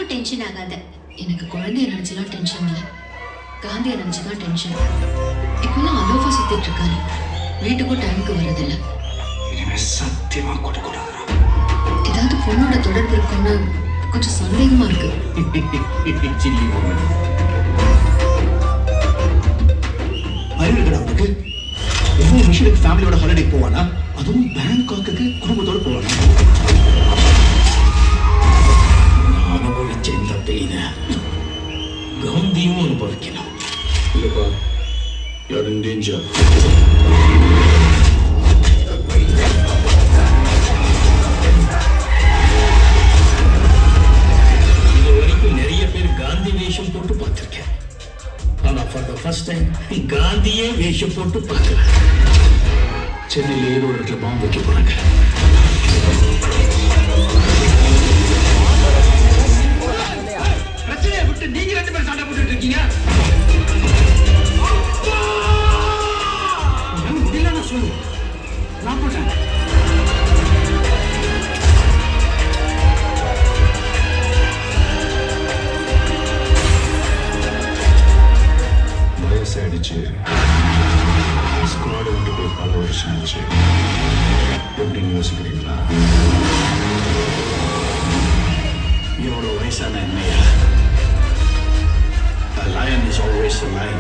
ஒன்றும் டென்ஷன் ஆகாத. எனக்கு குழந்தைய நினைச்சுலாம் டென்ஷன் இல்லை, காந்தியை நினைச்சுதான் டென்ஷன். இப்பெல்லாம் அலோஃபா சுத்திட்டு இருக்காரு, வீட்டுக்கும் டைமுக்கு வர்றதில்ல. சத்தியமா கொடுக்கூடாது. ஏதாவது பொண்ணோட தொடர்பு இருக்குன்னு கொஞ்சம் சந்தேகமா இருக்கு. அறிவு இருக்கா அவனுக்கு? ஒவ்வொரு விஷயத்துக்கு ஃபேமிலியோட ஹாலிடே போவானா? அதுவும் பேங்காக்கு குடும்பத்தோட போவானா? அனுபவிச்ச இந்த பெயின காந்தியும் அனுபவிக்கணும். இல்லப்பா, you're in danger. இது வரைக்கும் நிறைய பேர் காந்தி வேஷம் போட்டு பார்த்திருக்கேன். ஆனா for the first time காந்தியே வேஷம் போட்டு பார்க்கலாம். சென்னையில் ஏதோ ஒரு இடத்துல பாம்பு வைக்க போறாங்க. பிரச்சனையை விட்டு நீங்க 2 பேர் சண்டை போட்டுட்டு இருக்கீங்க. முடியல சொல்லு, நான் போட்டேன். வயசாயிடுச்சு, ஸ்குவாட் விட்டு போய் பல வருஷம் ஆச்சு. எப்படின்னு யோசிக்கிறீங்களா? என்னோட வயசான என்னையா? A lion is always a lion.